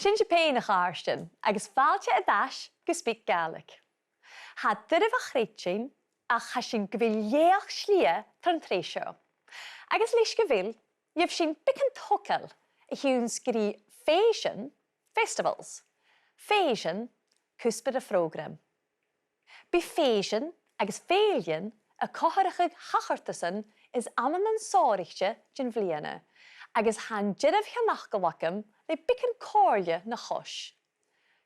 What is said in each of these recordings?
Sin sé péin a cháirstin, agus fáilte a dáis go SpeakGaelic. Tá duibh a chréitsin ach cha sin go bhfuil léach slia tar an tréisio. Agus leis go bhfuil, dheibh sin bicin tocail a hiún sgurí féisian, festivals. Féisian, cuspid a frógram. Bí féisian agus féilian a còmhradh chachartasan is amaman sóirichte gin bhliana, agus han didibh cheannach go wacam le bicin cóirle na chos.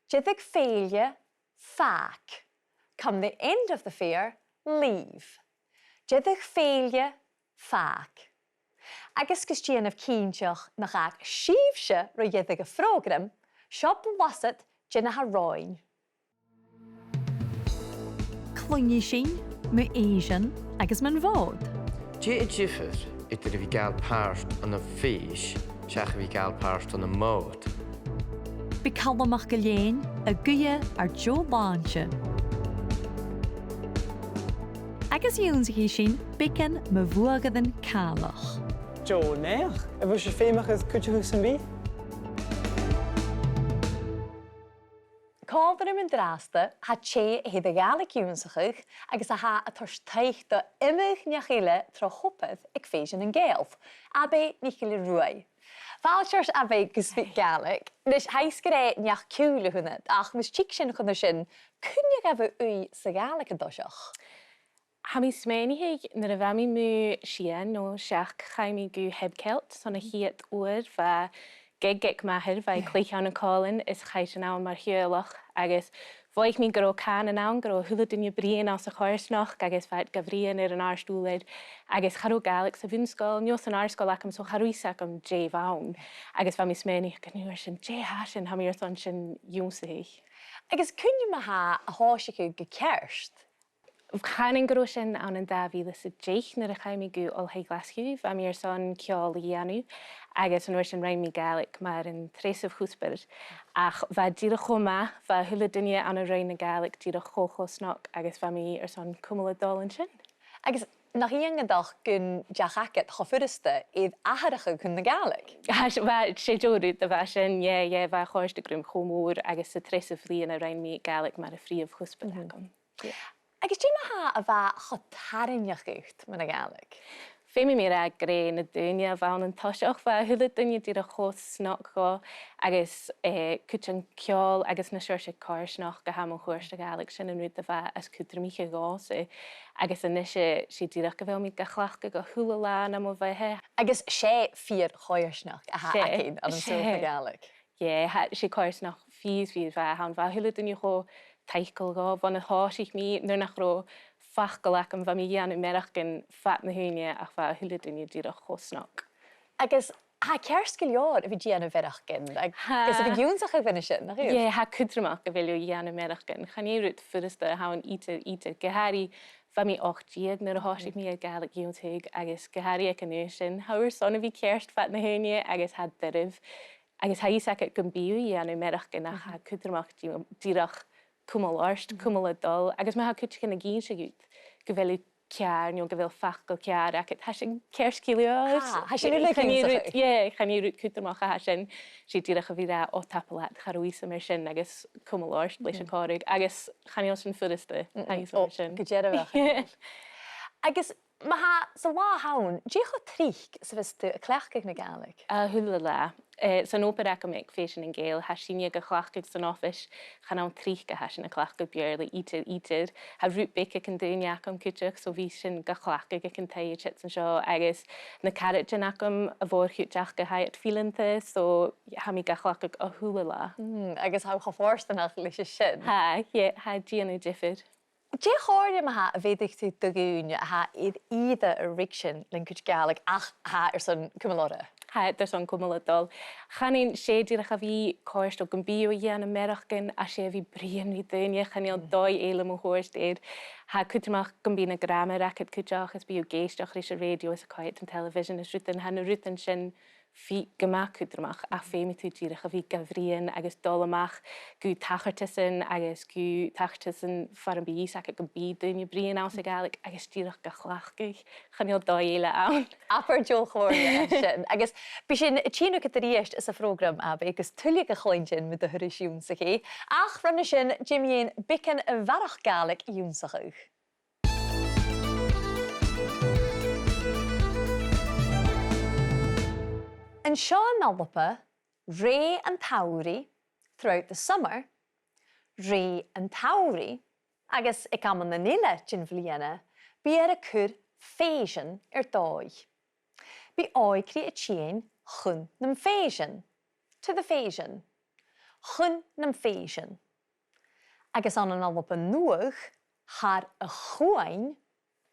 Diddig féile, fac. Come the end of the fair, leave. Diddig féile, fac. Agus gus díanamh cínteach nach ag síomhse ro diddig a frógram, seo wasat gin ha roin. Clonne sin, mu éisian agus man bhód. Dé a ddifir idir a bhí gael páirt an a fís, seach a bhí gael páirt an a mód. Bí Calum MacIlleathain a guia ar Joe Báinse. Agus dúnsa hí sin bicin me bhuagadan cálach. Joe, neach, a bhfuil sé féimach is cúteach san bí? Cáldar im an drásta ha sé a héad a Gaelic únsachuch agus a ha a tors taigh do imig NicIlle tro chopad ag féisian an Gaelf. Abi NicIlleRuaidh. Fáiltears Abi go SpeakGaelic, nes heis go ré neach ciúla húnad ach mus tíic sin chun sin cúne a bh ui sa Gaelic an doiseach. Ha mi sménihéig na a bhemi mu seann nó seach chaimi go hebcelt son a hiad uair va geg mahir vai cléan an cálin is chait an án mar hiúlach agus bhaich mi gro can an án gro hula dunne brian as a choirsnach agus feit gavrian ar an ástúleid agus charú Gaelic sa bhunscoil nios an árscoil acham so charúisach am J bhaun agus bha mi sménig ganúir sin J hasin ha mi ar son sin júnsaigh. Agus cúne ma ha a háisiú go ceirst. Chanin gro sin an Davíle sa déich na a chaimi go olthaigh glasciú, a mi ar son ceol dhéanú, agus an uair sin raim mi Gaelic mar an trésamh chúspir. Ach bha díra chomá, bha hula dunne an a rain na Gaelic díra chóchosnach agus bha mi ar son còmhradh an sin. Agus nach íongadach gon deachachad chofuriste iad aharacha chun na Gaelic. Bha sé deúrúd a bha sin, bha choirste grum chomór agus sa trésamh líon a rain mi Gaelic mar a fríomh chúspir agam. Agus tí ha a bheit chotarinneacht man na Gaelic. Féimi mé a gré na dúine a bhain an toiseach bha thula duine dír a chósnach go agus cút an ceol agus na seòrsa cóirsnach go ham an chuirsta Gaelic sin an rúd a bheith as cútramíche gása agus inise sé díreach go bhfuil mi go chhlachcha go thula lá na mo bheithe. Agus sé fíor choirsnach a ha acéad an súlta Gaelic. sé cóirsnach fís bheith han bha thula duine cho taigh-staile go bhain a háisich mí nuair nach ró fach go lecham bha mi dhéanú merach gin fat na húine ach bha thula duine dír a chósnach. Agus ha ceirst go leor a bhí déanú verach gin, agus a bhí dúnsach a bhaine sin, nach Ie, ha cútramach go bhfuil dhéanú merach gin. Chanéirút furasta hain ítar gohairí bha mi 8 díag nuair a háisich mí a Gaelic dúntaigh agus gohairí ag an nuair sin. Hair son a bhí ceirst fat na húine agus ha duibh agus ha ísach go bíú dhéanú merach gin ach ha cútramach díreach cúmal áirst, còmhradh, agus me ha cúte cin na gín se gút. Go bhfuil cear, go bhfuil fach go cear, ac ha sin ceircíliúir. Ha sin ula cínsach? Ie, chaníirút cútamach ha sin sé díreach a bhí ó tapalat charúisa mar sin agus cúmal áirst leis an cáirigh, agus chaníil sin furasta sin. Go déireach. Agus ma ha sa bhá haun, dí chu trích sa bheitú a cleachcaigh na Gaelic? Thula le. San ópera go méid féisian an Gael, ha sinne go chhlachcaigh san áfis, chan an trích go ha sin a chlachcaigh beir le ítir. Ha rút beic an dúineach an cúteach, so bhí sin go chlachcaigh ag an taigh chit an seo, agus na carrot agam a bhórchúteach go haid fílanta, so ha mi go chlachcaigh a thula le. Agus ha chofórstanach leis sin? Ha díanú difid. Dé cháirde ma ha a bhéidir tú do gúne a ha iad a rig sin len cúte Gaelic ach ha ar san cumálóra? Ha ar son còmhradh. Chanin sé díreach a bhí cóirst ó go bíú dhéanam merach gin a sé bhí brian bhí duine chaníal 2 éile mo chóirst éad. Ha cútamach go bí na gramar acad cúteach is bíú géisteach rééis a radio is a caiit an television is ruútan ha na ruútan sin fi gyma cwdrmach a fe mi tu dirach a fi gyfrien agus dolamach gw tachortisan agus gw tachortisan far yn bys ac ag y byd dwi'n i brian aus y Gaelic agus dirach gachlach gwych chanel doile awn. Apar Jo chwrn sin. Agus bys sy'n tîn o gyda'r is y program Abi, agus tulig a chloen sin with the hwrys iwn sy'n chi. Ach rhan sin, Jimmy bican y bharrachd Gaelic iwn sy'n chwch. In Seann Ray and Tauri throughout the summer, Ray and Tauri, agus ik am an na nile gin vliana, bi a cur féisian dói. Bi oi cri a tîn chun nam féisian, to the féisian, chun nam féisian. Agus an alwapa nuach, har a chwain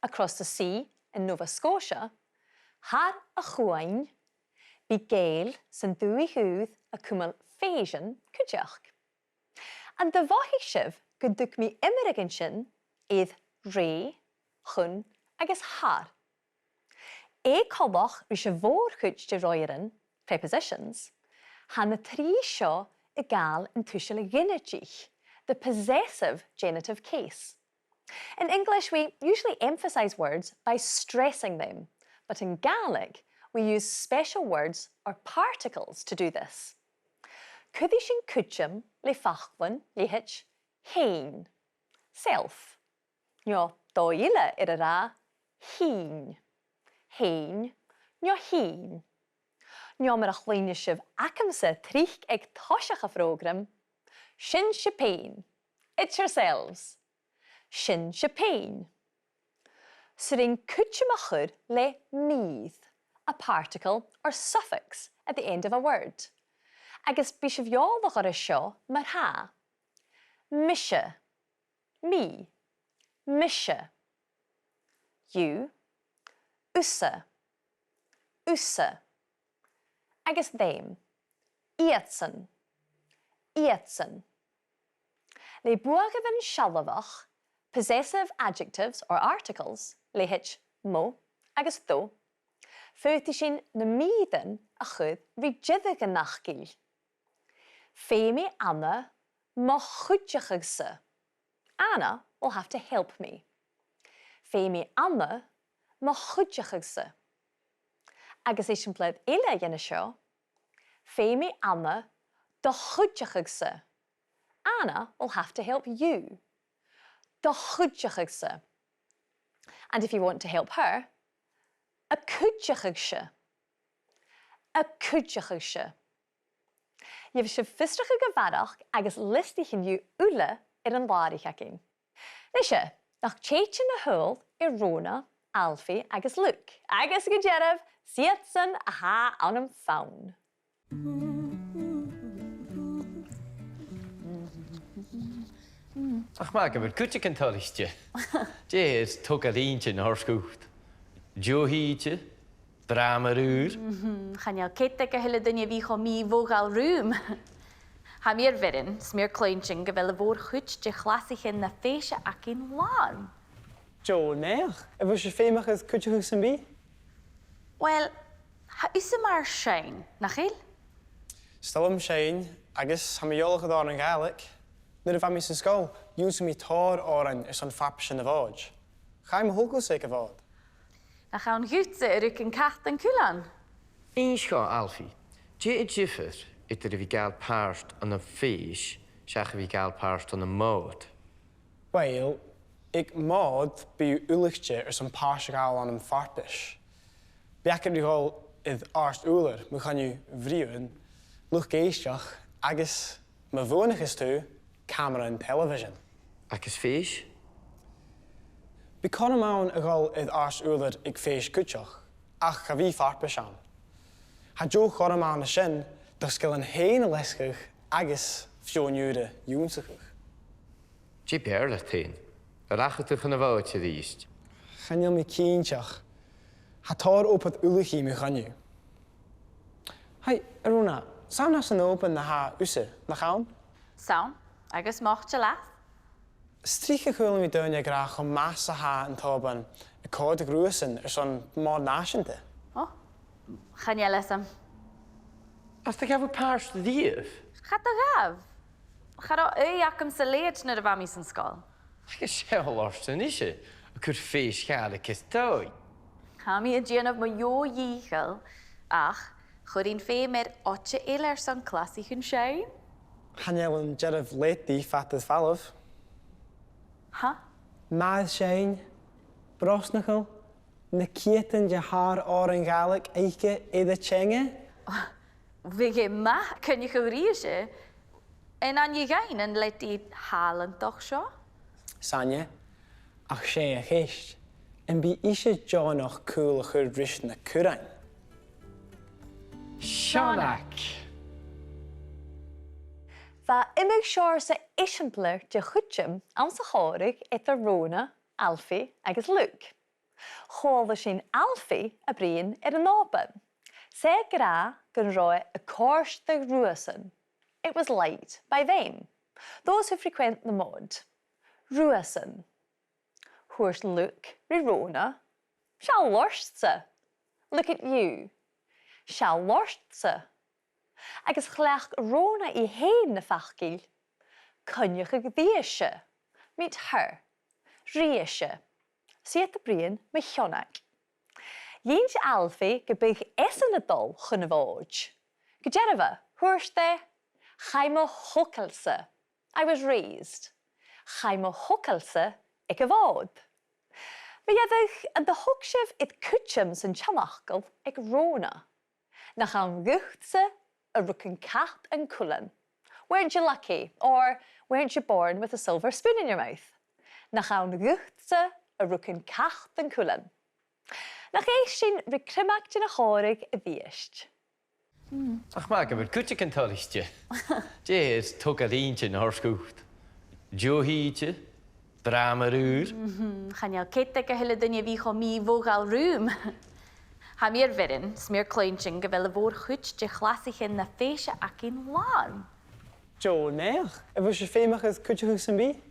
across the sea in Nova Scotia, har a chwain Bi Gael sy'n dwy hwyd a cwmwl féisian cwdiach. And the vahishiv gydwg mi immerigin sin idd re, chun agus har. Colloch rys y fôr chwyd dy roirin, prepositions, han y tri sio y gael yn twysio y gynadich, the possessive genitive case. In English, we usually emphasize words by stressing them, but in Gaelic, we use special words or particles to do this. Cudishin cudjum le fachlan le hitch hein, self. Nyo doile ra hein, hein, nyo hein. Nyo mar a chleinishiv acamsa trich ag toshach a program, shin shipain, it's yourselves, shin shipain. Surin cudjumachur le meath, a particle or suffix at the end of a word. Agus bishaf yall the chor seo mar ha. Misha, me, misha. You, usa, usa. Agus them, iatsan, iatsan. Le buagadan shalavach, possessive adjectives or articles, le hitch mo, agus tho. Feutishin na míden a chud rigiddig a nachgil. Femi Anna ma chudjachigse. Anna will have to help me. Femi Anna ma chudjachigse. Agus eisiau bled ila yna sio. Femi Anna da chudjachigse. Anna will have to help you. Da chudjachigse. And if you want to help her, a cwdjachigse. A cwdjachigse. Yf sy'n fystrach y gyfarach agos listig yn yw ule yn larich ac un. Nisha, nach cheich yn y hwyl rona, Alfie agos Luke. Agos gyderaf, siatsan a ha an am fawn. Ach ma, gyfer cwtig yn tolistio. Jez, tog ar un yn horsgwyd. Johietje, dramaruur. Gaan jou kittige hele dunje wie gewoon mee vogal room. Ha meer verren, smeer kleintje, gewille voor goed, je glassig in de feestje ak in laan. Jo, nee. En was je femig het kutje goed zijn bij? Wel, ha is er maar schijn, nachil? Stel hem schijn, agus ha me jolle gedaan in Gaelic. Nu de familie zijn school, use me taar oren is een fapje in de vaag. Ga je me ook wel zeker vaad? Dan gaan we goed ruk een kacht en kulan. Inscha, Alfie. Je het jiffer, het er wie gael paarst aan een feest, zeg wie gael paarst aan een moot. Wel, ik maad bij uw ulichtje er zo'n paarse gaal aan een farpisch. Bekker nu al het aarst uler, we gaan u vrienden, lucht geestjach, agus me wonig is toe, camera en television. Agus feest? We kunnen maar al het aarst uler ik feest kutjach, ach ga wie farpisch aan. Had jo gewoon maar een shin, dat skil een hele lesgig, agus 4 uur joensig. Je beerlijk heen. Rachtig tegen een woordje riest. Gaan je me kindjach? Had haar op het uligie me gaan je. Hey, Rona, zou nou zijn open naar haar usse, naar gaan? Zo, agus mocht je laat. Strieke wil me doen je graag om massa haar en toben. Ik hoor de groeien er zo'n maand naasjente. Oh, gaan je lessen? As the gafo páirst díobh. Chad a gaf? Chad o acam sa leid na raf ami sy'n sgol. Agus seol orstan ishe, a cur SpeakGaelic is dói. Hami a dionaf mo jo yichel, ach, chwrin fe mer otje eiler son classich yn siain. Hanel yn jerf leti fatydd falaf. Ha? Maedd Shane, brosnachel, na kieten je haar oren Gaelic eike edde chenge. Wege ma, kun je geriesje? En aan je gein en let die halen toch zo? Sanje, ach sé a geest. En bi ishe John nog cool chudrish na curain. Seanach. Fa imig seòrsa isiampler de chutjum am sa chorig etter Rona, Alfie agus Luke. Chóla sin Alfie a brian an open. Se gra gan roi a course the ruasan. It was light by them, those who frequent the mud. Ruasan. Who's Luke, Rona. Shall lorstsa. Look at you. Shall lorstsa. Agus chlech Rona I heen na fachgil. Cynnych ag ddieshe. Meet her. Rieshe. Siet the brian me chionach. Jins Alfie gebig essen het dol chunavoj. Gejerva, who's the? Chaimo hokelse. I was raised. Chaimo hokelse ik avod. Vyedig an de hokshiv it kutchums en chamachkel ik Rona. Na gaan guchtse a rookin cap and cullen. Weren't you lucky? Or weren't you born with a silver spoon in your mouth? Na gaan guchtse a rookin cap and cullen. Nach eich sin recrimach na chorig a bhíist. Ach ma gyfer cwtio cyntalistio. Je is tog a líntio na horsgwcht. Johítio, dramarúr. Chanel kette ge hele dunne wie go mi vogal room. Ha meer verren, smeer kleintje gewelle voor goed je glassig in na feestje ak in laan. Jo, neer. En was je femig het kutje goed zijn bij?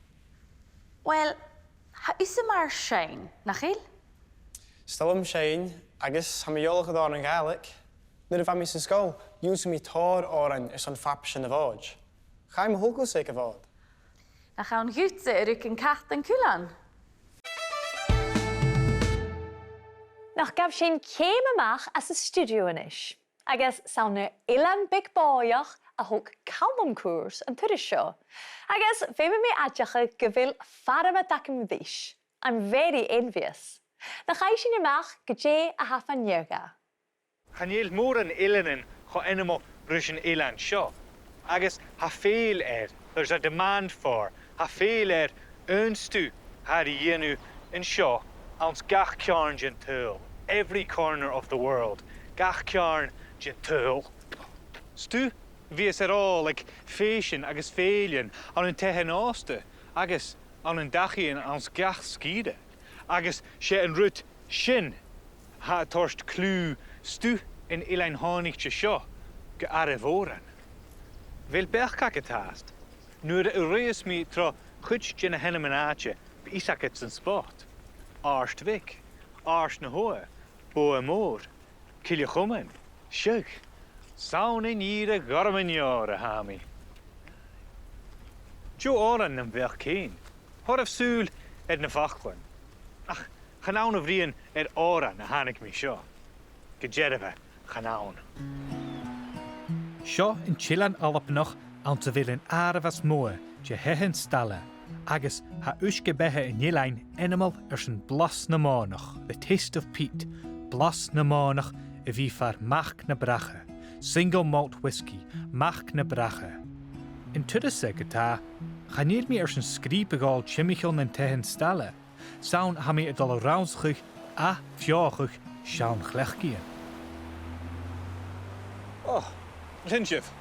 Wel, ha is er maar shine, nachil? Stel hem Shane, agus ham jol gedaan in Gaelic. Nu de familie zijn school, use me tar oren is een fapje in de voj. Ga je me ook zeker wat? Dan gaan goed ruk een kacht en kulan. Nach gaf sin céimach as a studio inis. Agus sauna ilan big boyach a hog Calum course an tuiris seo. Agus féime mé adjacha gyfil farama dacim dhish. I'm very envious. Na chai sin amach gajé a hafan yoga. Chanel mór an illanin cho enamo brushin ilan seo. Agus ha féil there's a demand for, ha féil stu ha di yenu in seo ans gach cearn gentul. Every corner of the world, gach cearn gentul. Stu vies all like fashion agus féilian an un tehen áste, agus an un dachian ans gach skide. Agus sé an rut sin ha torst clú stu in ilein hánichtje seo ge arrevoran. Vil berchka getast. Nu de ureus mi tro chutsch gin a hennemanatje be isakets en sport. Arst vik, arst na hoe, bo a moor, kilje chummen, sjuk, saun in jire garmen jare hami. Jo oren nem werkeen, horf suul et na vachkwan. Ach, ganaun of rien oren na hanik mi sjo. Gejerve, ganaun. Seo in chillan alap noch an te willen aarvas moe, je hehen stalle. Agus ha uisge-beatha in Ilein animal zijn blas na mánach, the taste of peat, blas na mánach wie var mach na brache, single malt whisky, mach na brache. In tuddese geta, ganneer mi zijn skriepegal chimichel en tehen stalle, saun ha mi het al raunschig a fjogig sjaun glechkien. Oh, Linchef.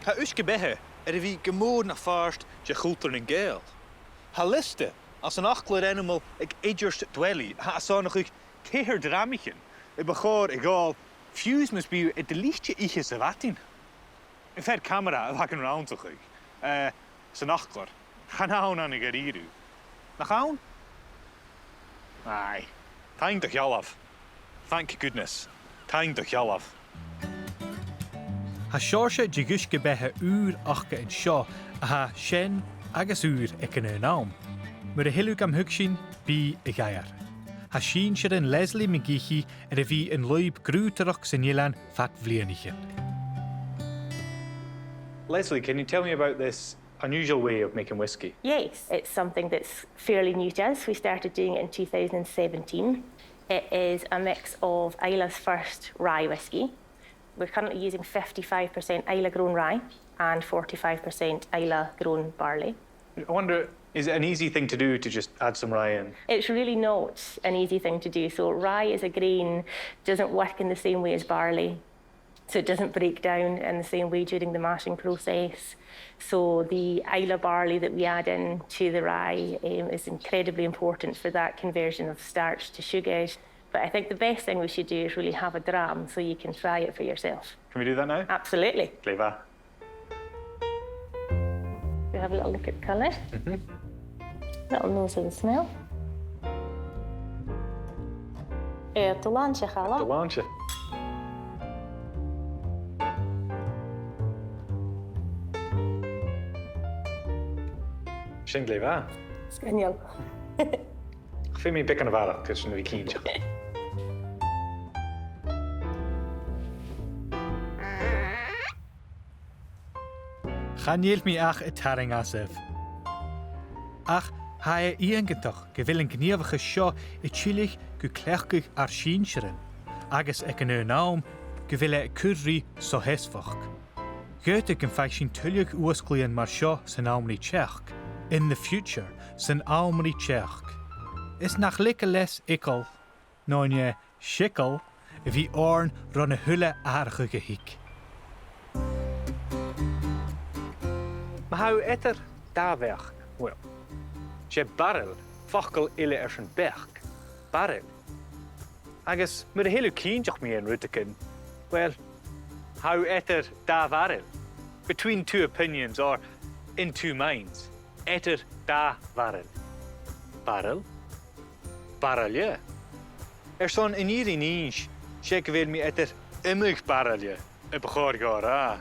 Ha uisge-beatha wie gemoor na farst je goeter en geel. Ha liste, als een achtler animal ik edgerst dwelly, ha zo nog ik keer dramichen. Ik begoor ik al fuse must be het de lichtje iche se watin. In ver camera ha kan round toch ik. Zijn achtler. Gaan nou aan een gariru. Na gaan? Ai. Thank toch jalaf. Thank goodness. Thank toch jalaf. Ha seòrsa de uisge-beatha achcha in seo a ha seann agus ag an naam. Mar a hiilú am thug sin bí I gcathair. Ha sin siad an Leslie McGeechy a bhí an luib grúteach san Ileán fat bhliainiche. Leslie, can you tell me about this unusual way of making whiskey? Yes, it's something that's fairly new to us. We started doing it in 2017. It is a mix of Islay's first rye whisky. We're currently using 55% Islay-grown rye and 45% Islay-grown barley. I wonder, is it an easy thing to do to just add some rye in? It's really not an easy thing to do. So rye as a grain doesn't work in the same way as barley. So it doesn't break down in the same way during the mashing process. So the Islay barley that we add in to the rye is incredibly important for that conversion of starch to sugar. But I think the best thing we should do is really have a dram so you can try it for yourself. Can we do that now? Absolutely. Clever. We have a little look at colour. Little nose of the smell. Tadhal, Calum. Tadhal. Sin clever. Sgenial. Fy mi bic yn y bharrachd, cys yn fi cynch. Chaníil mi ach y taring asef. Ach, ha iangantach gyfil yn gniafach y sio y chilich gwyclechgych ar sínshirin, agus ag yn naam gyfil cwrri so hesfach. Goethe yn ffaith sy'n tuliag uasglian mar sio sy'n aumri Czech. In the future, sy'n aumri Czech. Is nach likke les ikkel, noinje schikkel, vi orn ron hulle aardige gehiek. Maar hou etter daar weg? Wel, je barrel, fakkel ille zijn berg. Barrel. Agus, met de hele kindjach mee in Rutteken. Well, hou etter daar barrel. Between two opinions or in two minds. Etter daar barrel. Barrel? Barrelje. Zo'n in ieder niche, checken we me etter immig barrelje. Een begoorgaar,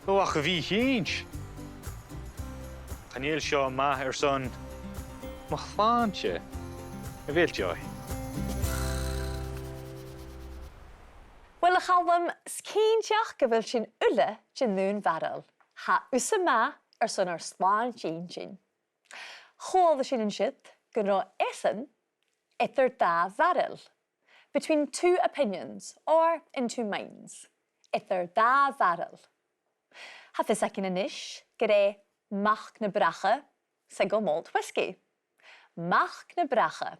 wacht wie hinch. Kan je zo maar zo'n maglaantje. Weet Joy. Wel, y Calum, sgeintiach gyfel sy'n ulle sy'n nhw'n farel. Ha yma sy'n ar slán sy'n. Chol sy'n yn sydd, gyda esen, ether da farel. Between two opinions, or in two minds. Ether da farel. Ha fy secyn yn ish, gyda mach na bracha, sigol malt whisky. Mach na bracha.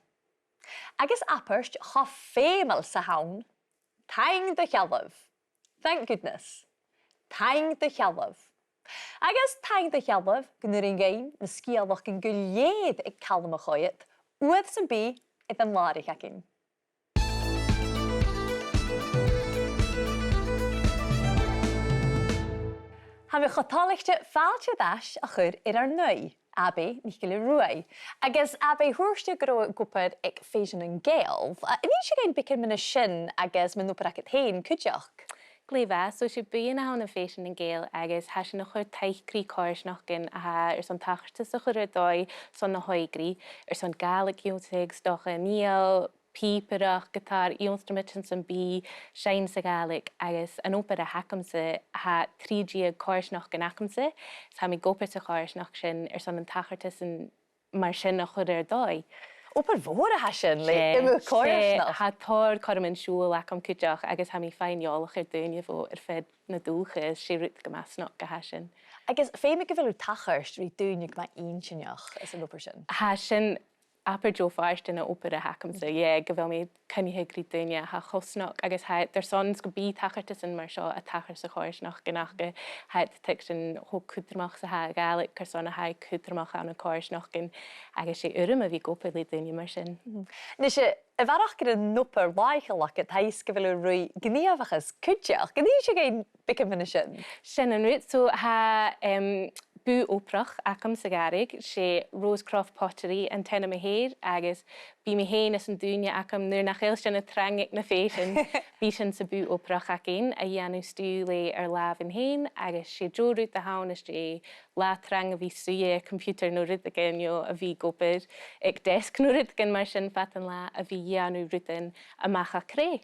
Agus apperst ha femel sa hawn, taigh-staile. Thank goodness. Taigh-staile. Agus taigh-staile gyda'r un gain na sgialach yn gwyliedd I Calum MacIlleathain, wydd sy'n bi iddyn larig acin. Ha mi chotálachte fáilte dáis a chur ar nui, Abi NicIlleRuaidh. Agus Abi thuairste go gwpad ag féisin an Gaelf. Ní sé gain bicin mina sin agus min núpar ac hain cúteach. Glefa, so si bu na hawn y fashion yn gael agos has yn ochr taich gri cors noch gyn a ha son tachtas ochr y doi son na hoi gri son Gaelic iwnsig stoch yn niel píperach guitar instruments yn bi shain sa Gaelic agos yn opera hacamse ha 3G cors noch gyn acamse sa mi gopur sa cors noch sin son yn tachtas yn mar sin ochr doi. Oper fôr a hasin, le, ymw cors noch. Ha tor corm yn siŵl ac am cydioch agos ha mi ffain iolach dwynia fo fed na dwchys si rwyd gymas nog a hasin. Agos fe mi gyfel tacharst rwy dwynia gyma un sinioch as yn oper sin? Hasin apar jo farst in a opera hacamse, gyfel mi cynnig gri dwynia ha chosnog agos ha der sons go bi tachartas yn mar sio a tachar sa chors noch gynach ge ha tek sin ho cwdramach sa ha Gaelic carson a ha cwdramach an a cors noch gyn agos sé yrym a fi gopur li dwynia mar sin. Nes y farach gyda nwper laichalach at heis gyfel rwy gniafachas cwtiach, gyda eisiau gain bicam fyna sin? Sin yn rwyd, so ha bú óprach acam sa Gaeilg, sé Rosecroft Pottery an tena me héir, agus bí me héin is an dúine acam nuair nach éil sin na trangig na fésin, bí sin sa bú óprach acin, a dhéanú stú le ar láb in héin, agus sé drórút a haun is sé lá trang a bhí suie computer nó rud agin jo a bhí gopur, ag desk nó rud agin mar sin fatan lá a bhí dhéanú rutin a macha cré.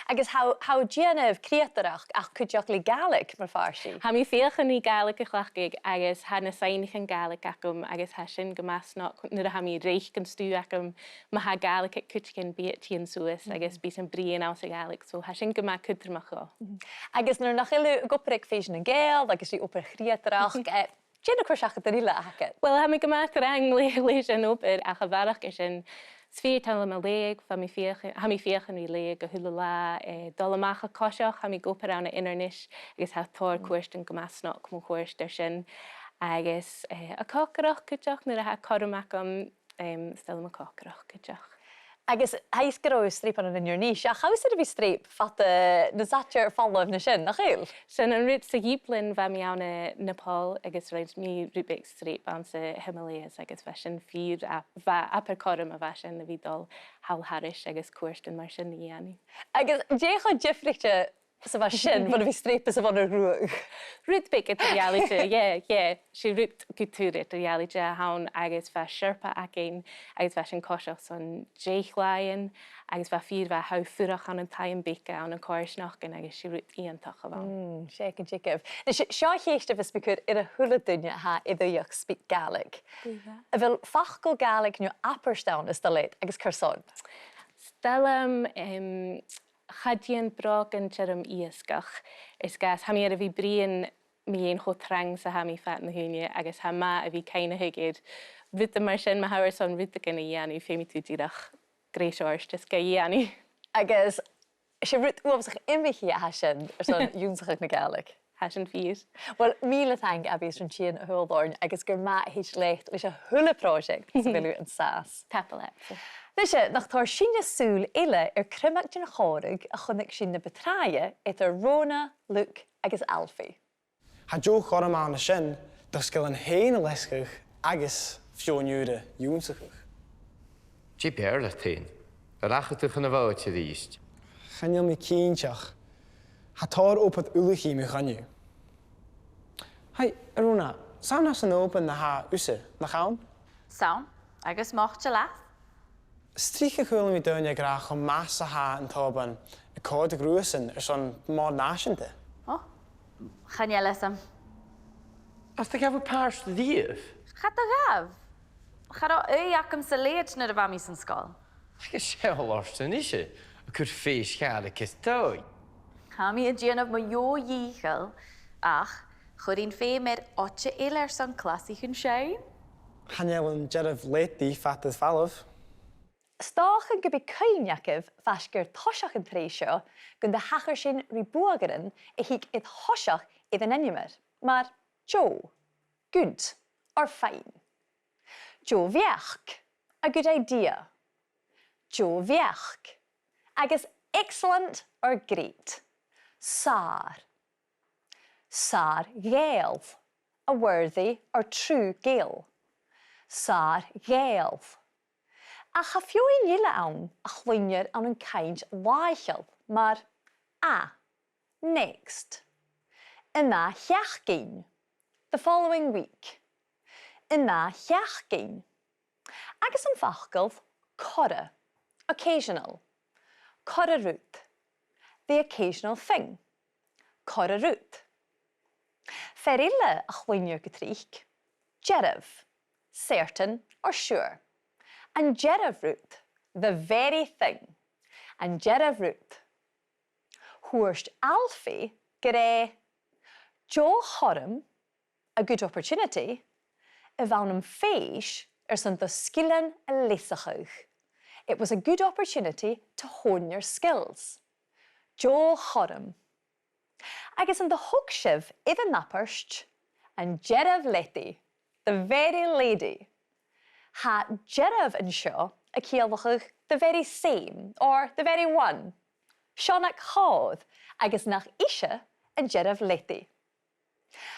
Agus how déanamh críotarach ach cuideach le Gaelic mar farsi. Ha mi féchan í Gaelic a chlachgig agus ha na sainich an Gaelic acum agus ha sin gomasnach nuair a ha mi reich gan stú acum ma ha Gaelic ag cuitcin bíat tíon suas agus bí an bríon á sa Gaelic, so ha sin goma cudramach go. Agus nuair nach ilú goparig féisin an Gael, agus í opar chríotarach, Jenna chuiseach a darile a hacket. Well, ha mi gomat rang leis an opar a chavarach is sin Svítalam a léig, ha mi féchan í léig a hula lá dolamach a coiseach, ha mi gopar an a inarnis agus ha tóir cuairst an gomasnach mó cuairst ar sin agus a cocarach cuiteach nuair a ha corumach am stelum a cocarach cuiteach. Agus heis goró stríp an in your níis, a chaus er a bhí stríp fat na zatcher fallh na sin, nach éil? Sin an rút sa gíplinn bheit mi an Nepal agus roid mi rúbig stríp an sa Himalayas agus bheit sin fír a apar corm a bheit sin a bhí dul hail haris agus cuairstin mar sin na dhéanú. Agus décha difrichte sa bheit sin bhna bhí stríp sa bhna ruúg. Rút big at realite, yeah. Si rút gutúrit a realite haun agus bheit sherpa acin agus bheit sin coiseach son déichlain agus bheit fír bheit hau furach an taim bica an coirsnach agus si rút íontach a bhain. Sé an tícah. Seo chéiste bheits bicúr ar a thula duine ha idirioch SpeakGaelic. A bhfuil fachgol Gaelic nó apperstown is leid agus chursón. Stellam chadian brog an tjum iasgach is gas ha mi ar a bhí brian mi ein cho trang sa ha mi fat na húne agus ha ma a bhí caine hugid vit mar sin ma hauer son vit gan a dhéanú fémi tú díach gréisiáir just go dhéanú. Agus sé rút uamsach imimeí a ha sin ar son dúnsach na Gaelic. Ha sin fír. Well, míle thank Abi from Tían a Huildorn agus gur ma héis leicht leis a thula project sa bhfuú an sas. Tapal Nise, nach tar sinne súl ile ar crymacht na chórig a chunig sin na betraie ar Rona, Luke agus Alfie. Ha Jo chorm an na sin, dos gil an héin a lescach agus fiúniúre dúnsachach. Tí bharrachd, a rachadach an a bháte ríist. Chanil mi cínteach. Ha tar opad ulichí mi channiu. Hai, Rona, saun has an open na ha uise, na chaun? Saun, agus mochte laat. Strícha chuil mi duine grach an massa ha an taban a cód a grúsin ar son mód náisianta. Oh, chanyelism. As te gaf a párs díomh? Chat a gaf. Chat o acam sa leid na a bhami san scáil. Agus seolárstan ise, a chur féis Gaelic is tói. Chami a dhéanamh mo jo díchail, ach, chuirín fé mer oche eilir san clasi chun séin. Chanel an jerif leití fatad fallaf. Stáchan go bhí caineacah feis gur thoiseach an tréisio gon de hachar sin ribúagaran I hiic iad thoiseach iad an inimir. Mar Jo, good or fine. Jo bheach, a good idea. Jo bheach, agus excellent or great. Sar. Sar Gaelf, a worthy or true Gael. Sar Gaelf. A cha fiúin níle ann a chluinnear an an caint láithil, mar next. Yna cheachgin, the following week. Yna cheachgin. Agus an fachgolf, cora, occasional. Cora root, the occasional thing. Cora root. Ferille a chluinnear getriich, jerif, certain or sure. And Jerav root, the very thing. And Jerav root. Húirst Alfie gre Jo chorm, a good opportunity, a bhaunum féis san the skillan a leisachach. It was a good opportunity to hone your skills. Jo chorm. Agus an the hogshiv iddyn napperst, and Jerav leti, the very lady. Ha Jerav an seo a cíalbhachach the very same, or the very one. Seánach chád agus nach ise an Jerav leti.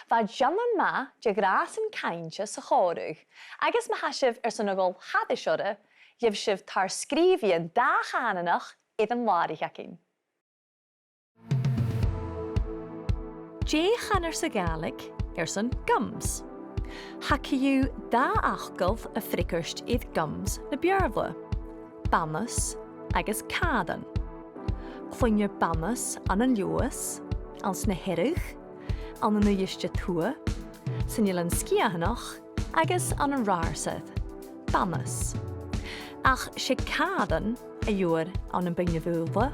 Fa Jaman ma de gras yn caintse sa chorwg, agus ma hasif sy'n ogol hadisiode, yf sif tar sgrifian da chananach idd yn warig acin. Jé chanar sa Gaelic sy'n gums. Haciú da achgolf a frickerst idd gums na björvle. Bamas agus cadan. Chluinir bamas an an luas, ans na herrig, an an uisge-beatha, sy'n ylan sciahanach, agus an an rarsydd, bamas. Ach sé cadan a yw'r an an bynnyfwlfa,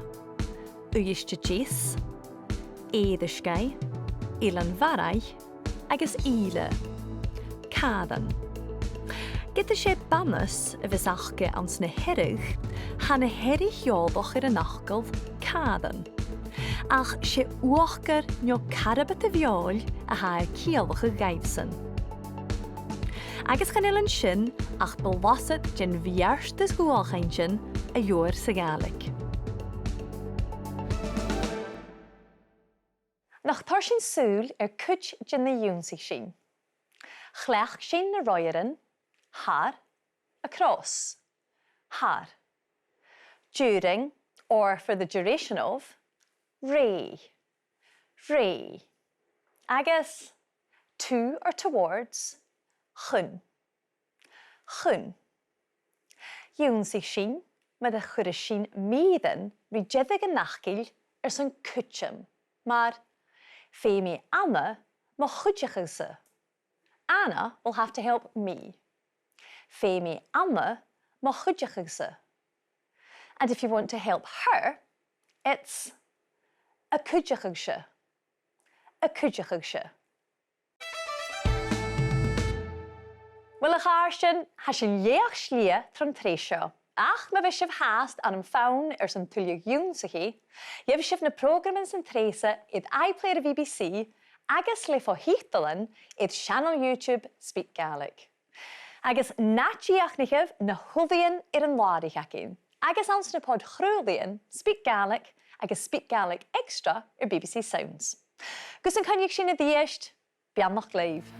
uisge-beatha, eidysgau, ilan farau, agus ile, cadan. Gyda sé bamas y fys achge ans na herrig, han y herrig iolboch yr anachgolf cadan. Ach sé uachgar nio carabat y fiol a ha ciolboch y gaibsyn. Agus gan ilan sin ach belwasid gen fiarst dys gwalchain sin a yw'r sa Gaelic. Nach tar sin súl cwt gen na iwnsig sin. Chlech sin na roirin, har, across, har. During, or for the duration of, re, re. Agus, to or towards, chun, chun. Iwnsig sin, med a chwrdd sin meiden rydedig yn nachgil sy'n cwtsim, maar Femi Anna ma chudjachigse. Anna will have to help me. Femi Anna ma chudjachigse. And if you want to help her, it's a cudjachigse. A cudjachigse. Wel a charstin ha sin leach slia tron tresio. Ach, ma bheith sibh háast an faun sy'n tuileadh iwnsaí, yf sibh na programin sy'n tresa idd iPlayer BBC agus le fo-thiotalan idd channel YouTube SpeakGaelic. Agus natjiach nichibh na huddian an ládig acin. Agus ans na pod chrúlian SpeakGaelic agus SpeakGaelic Extra BBC Sounds. Gus yn cynnig sin y ddiest, bian noch gleif.